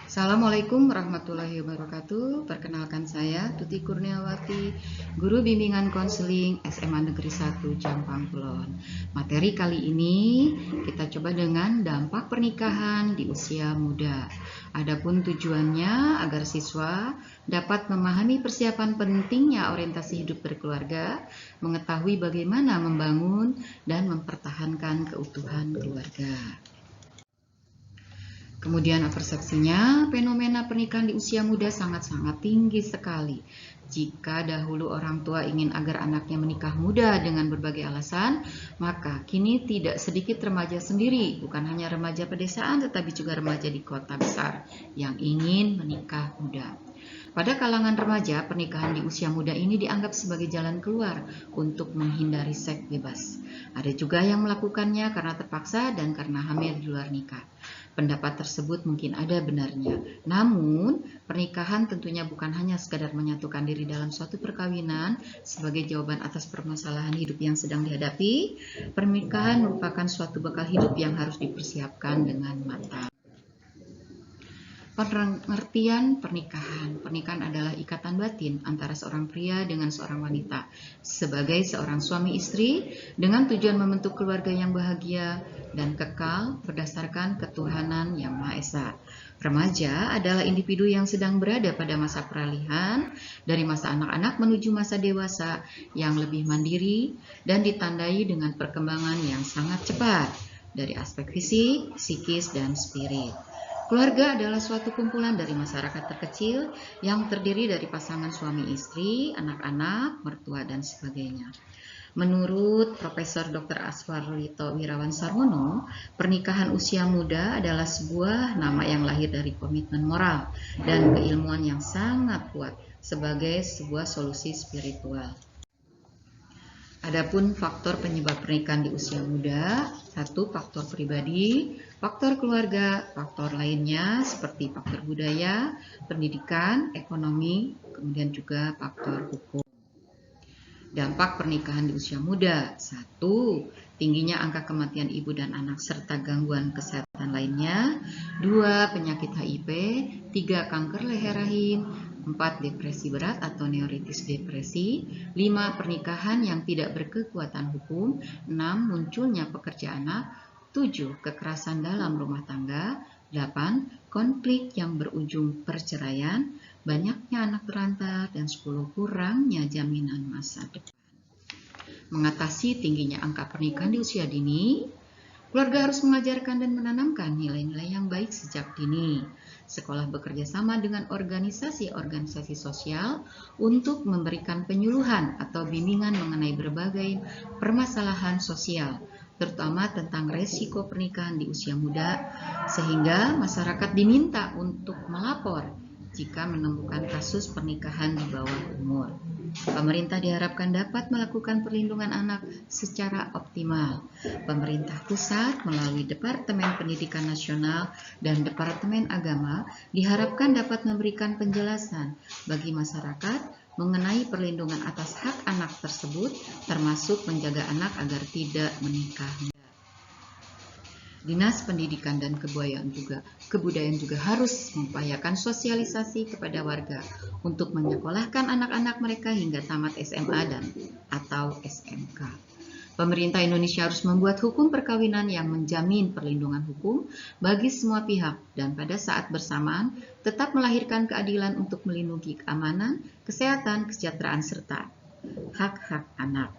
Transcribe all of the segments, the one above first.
Assalamualaikum warahmatullahi wabarakatuh. Perkenalkan saya Tuti Kurniawati, Guru Bimbingan Konseling SMA Negeri 1 Jampang Kulon. Materi kali ini kita coba dengan dampak pernikahan di usia muda. Adapun tujuannya agar siswa dapat memahami persiapan pentingnya orientasi hidup berkeluarga, mengetahui bagaimana membangun dan mempertahankan keutuhan keluarga. Kemudian persepsinya, fenomena pernikahan di usia muda sangat-sangat tinggi sekali. Jika dahulu orang tua ingin agar anaknya menikah muda dengan berbagai alasan, maka kini tidak sedikit remaja sendiri, bukan hanya remaja pedesaan tetapi juga remaja di kota besar yang ingin menikah muda. Pada kalangan remaja, pernikahan di usia muda ini dianggap sebagai jalan keluar untuk menghindari seks bebas. Ada juga yang melakukannya karena terpaksa dan karena hamil di luar nikah. Pendapat tersebut mungkin ada benarnya. Namun, pernikahan tentunya bukan hanya sekadar menyatukan diri dalam suatu perkawinan sebagai jawaban atas permasalahan hidup yang sedang dihadapi. Pernikahan merupakan suatu bekal hidup yang harus dipersiapkan dengan matang. Pengertian pernikahan. Pernikahan adalah ikatan batin antara seorang pria dengan seorang wanita sebagai seorang suami istri dengan tujuan membentuk keluarga yang bahagia dan kekal berdasarkan ketuhanan yang Maha Esa. Remaja adalah individu yang sedang berada pada masa peralihan dari masa anak-anak menuju masa dewasa yang lebih mandiri dan ditandai dengan perkembangan yang sangat cepat dari aspek fisik, psikis, dan spirit. Keluarga adalah suatu kumpulan dari masyarakat terkecil yang terdiri dari pasangan suami istri, anak-anak, mertua, dan sebagainya. Menurut Profesor Dr. Aswarlito Wirawan Sarwono, pernikahan usia muda adalah sebuah nama yang lahir dari komitmen moral dan keilmuan yang sangat kuat sebagai sebuah solusi spiritual. Adapun faktor penyebab pernikahan di usia muda, satu faktor pribadi, faktor keluarga, faktor lainnya seperti faktor budaya, pendidikan, ekonomi, kemudian juga faktor hukum. Dampak pernikahan di usia muda, satu, tingginya angka kematian ibu dan anak serta gangguan kesehatan lainnya, dua, penyakit HIV, tiga, kanker leher rahim, 4. Depresi berat atau neuritis depresi, 5. Pernikahan yang tidak berkekuatan hukum, 6. Munculnya pekerja anak, 7. Kekerasan dalam rumah tangga, 8. Konflik yang berujung perceraian, banyaknya anak terlantar, dan 10. Kurangnya jaminan masa depan. Mengatasi tingginya angka pernikahan di usia dini, keluarga harus mengajarkan dan menanamkan nilai-nilai yang baik sejak dini. Sekolah bekerja sama dengan organisasi-organisasi sosial untuk memberikan penyuluhan atau bimbingan mengenai berbagai permasalahan sosial, terutama tentang resiko pernikahan di usia muda, sehingga masyarakat diminta untuk melapor jika menemukan kasus pernikahan di bawah umur. Pemerintah diharapkan dapat melakukan perlindungan anak secara optimal. Pemerintah pusat melalui Departemen Pendidikan Nasional dan Departemen Agama diharapkan dapat memberikan penjelasan bagi masyarakat mengenai perlindungan atas hak anak tersebut, termasuk menjaga anak agar tidak menikah. Dinas Pendidikan dan Kebudayaan juga harus mengupayakan sosialisasi kepada warga untuk menyekolahkan anak-anak mereka hingga tamat SMA dan atau SMK. Pemerintah Indonesia harus membuat hukum perkawinan yang menjamin perlindungan hukum bagi semua pihak dan pada saat bersamaan tetap melahirkan keadilan untuk melindungi keamanan, kesehatan, kesejahteraan serta hak-hak anak.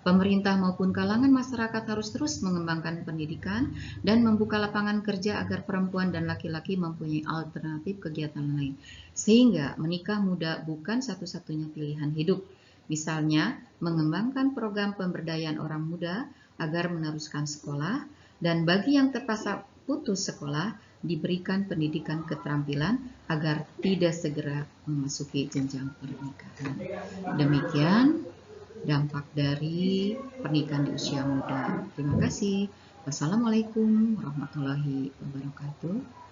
Pemerintah maupun kalangan masyarakat harus terus mengembangkan pendidikan dan membuka lapangan kerja agar perempuan dan laki-laki mempunyai alternatif kegiatan lain, sehingga menikah muda bukan satu-satunya pilihan hidup. Misalnya, mengembangkan program pemberdayaan orang muda agar meneruskan sekolah, dan bagi yang terpaksa putus sekolah, diberikan pendidikan keterampilan agar tidak segera memasuki jenjang pernikahan. Demikian dampak dari pernikahan di usia muda. Terima kasih. Wassalamualaikum warahmatullahi wabarakatuh.